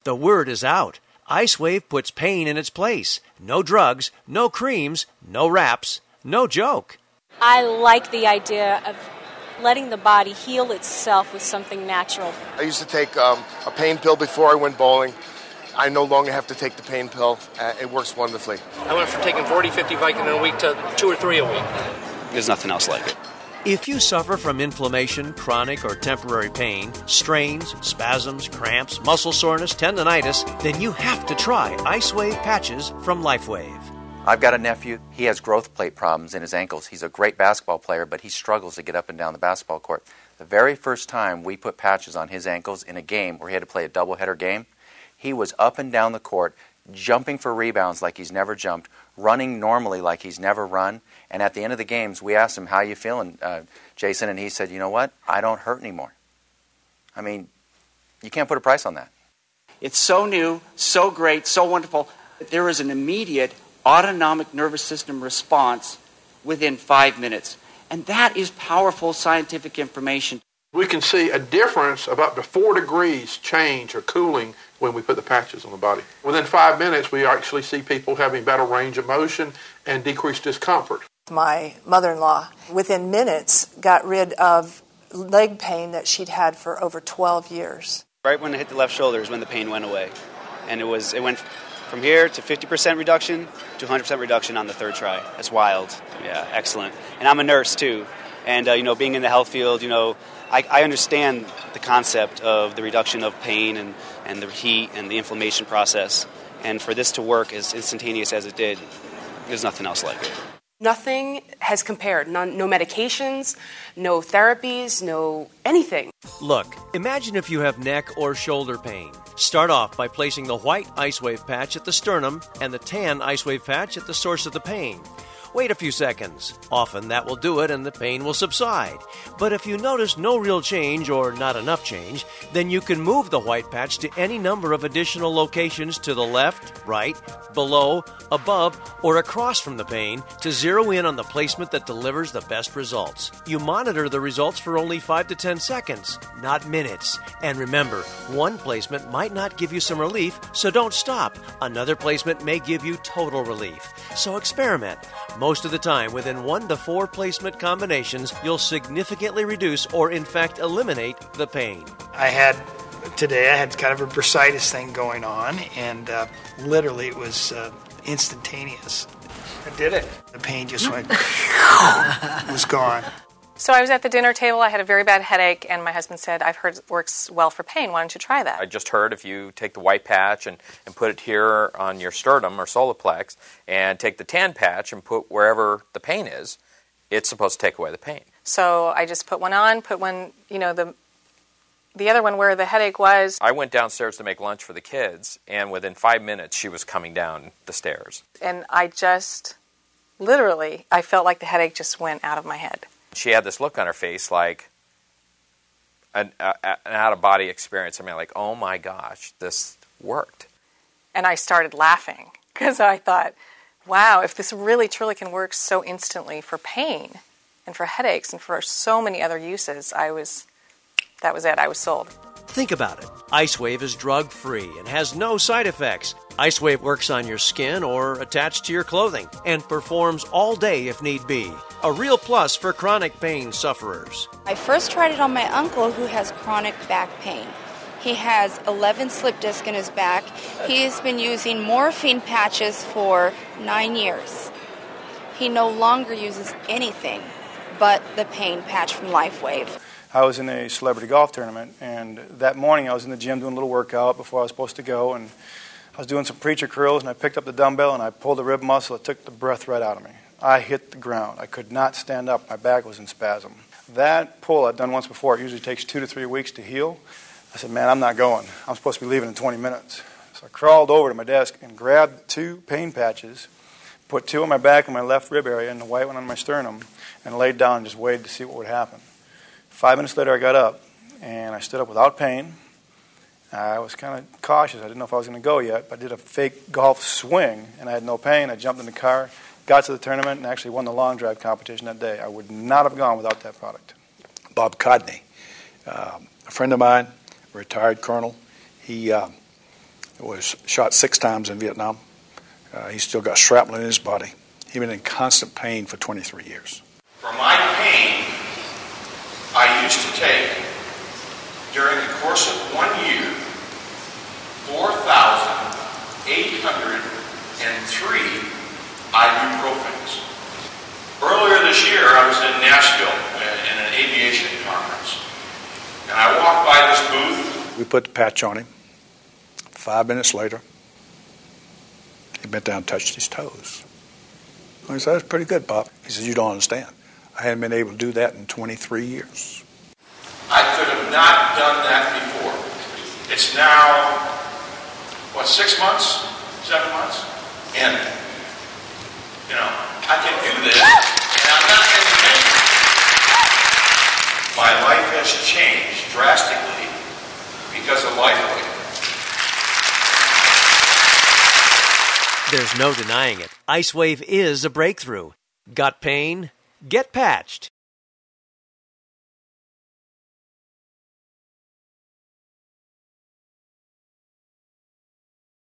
The word is out. IceWave puts pain in its place. No drugs, no creams, no wraps, no joke. I like the idea of letting the body heal itself with something natural. I used to take a pain pill before I went bowling. I no longer have to take the pain pill. It works wonderfully. I went from taking 40, 50 Vicodin a week to 2 or 3 a week. There's nothing else like it. If you suffer from inflammation, chronic or temporary pain, strains, spasms, cramps, muscle soreness, tendonitis, then you have to try IceWave patches from LifeWave. I've got a nephew. He has growth plate problems in his ankles. He's a great basketball player, but he struggles to get up and down the basketball court. The very first time we put patches on his ankles in a game where he had to play a doubleheader game, he was up and down the court, jumping for rebounds like he's never jumped, running normally like he's never run. And at the end of the games, we asked him, how you feeling, Jason? And he said, you know what? I don't hurt anymore. I mean, you can't put a price on that. It's so new, so great, so wonderful. There is an immediate autonomic nervous system response within 5 minutes. And that is powerful scientific information. We can see a difference of up to 4 degrees change or cooling when we put the patches on the body. Within 5 minutes, we actually see people having better range of motion and decreased discomfort. My mother-in-law, within minutes, got rid of leg pain that she'd had for over 12 years. Right when it hit the left shoulder is when the pain went away. And it went from here to 50% reduction to 100% reduction on the third try. That's wild. Yeah, excellent. And I'm a nurse, too. And, being in the health field, I understand the concept of the reduction of pain and the heat and the inflammation process. And for this to work as instantaneous as it did, there's nothing else like it. Nothing has compared. No medications, no therapies, no anything. Look, imagine if you have neck or shoulder pain. Start off by placing the white IceWave patch at the sternum and the tan IceWave patch at the source of the pain. Wait a few seconds. Often that will do it and the pain will subside. But if you notice no real change or not enough change, then you can move the white patch to any number of additional locations to the left, right, below, above, or across from the pain to zero in on the placement that delivers the best results. You monitor the results for only 5 to 10 seconds, not minutes. And remember, one placement might not give you some relief, so don't stop. Another placement may give you total relief. So experiment. Most of the time, within 1 to 4 placement combinations, you'll significantly reduce or in fact eliminate the pain. I had kind of a bursitis thing going on, and literally it was instantaneous. I did it. The pain just went, was gone. So I was at the dinner table, I had a very bad headache, and my husband said, I've heard it works well for pain, why don't you try that? I just heard if you take the white patch and put it here on your sternum or solar plex, and take the tan patch and put wherever the pain is, it's supposed to take away the pain. So I just put one on, put one, the other one where the headache was. I went downstairs to make lunch for the kids, and within 5 minutes she was coming down the stairs. And I just, literally, I felt like the headache just went out of my head. She had this look on her face like an out-of-body experience. I mean, like, oh my gosh, this worked. And I started laughing because I thought, wow, if this really truly can work so instantly for pain and for headaches and for so many other uses, that was it. I was sold. Think about it. IceWave is drug-free and has no side effects. IceWave works on your skin or attached to your clothing and performs all day if need be. A real plus for chronic pain sufferers. I first tried it on my uncle who has chronic back pain. He has 11 slip discs in his back. He has been using morphine patches for 9 years. He no longer uses anything but the pain patch from LifeWave. I was in a celebrity golf tournament, and that morning I was in the gym doing a little workout before I was supposed to go, and I was doing some preacher curls, and I picked up the dumbbell, and I pulled the rib muscle. It took the breath right out of me. I hit the ground. I could not stand up. My back was in spasm. That pull I'd done once before. It usually takes 2 to 3 weeks to heal. I said, man, I'm not going. I'm supposed to be leaving in 20 minutes. So I crawled over to my desk and grabbed 2 pain patches, put 2 on my back and my left rib area and the white one on my sternum, and laid down and just waited to see what would happen. 5 minutes later, I got up, and I stood up without pain. I was kind of cautious. I didn't know if I was going to go yet, but I did a fake golf swing, and I had no pain. I jumped in the car, got to the tournament, and actually won the long drive competition that day. I would not have gone without that product. Bob Codney, a friend of mine, a retired colonel, he was shot 6 times in Vietnam. He's still got shrapnel in his body. He's been in constant pain for 23 years. For my pain, I used to take, during the course of 1 year, 4,803 ibuprofens. Earlier this year, I was in Nashville in an aviation conference, and I walked by this booth. We put the patch on him. 5 minutes later, he bent down and touched his toes. I said, "That's pretty good, Bob." He says, "You don't understand. I hadn't been able to do that in 23 years. I could have not done that before. It's now, 6 months? 7 months? And, I can do this, and I'm not in pain. My life has changed drastically because of LifeWave. There's no denying it. IceWave is a breakthrough. Got pain? Get patched.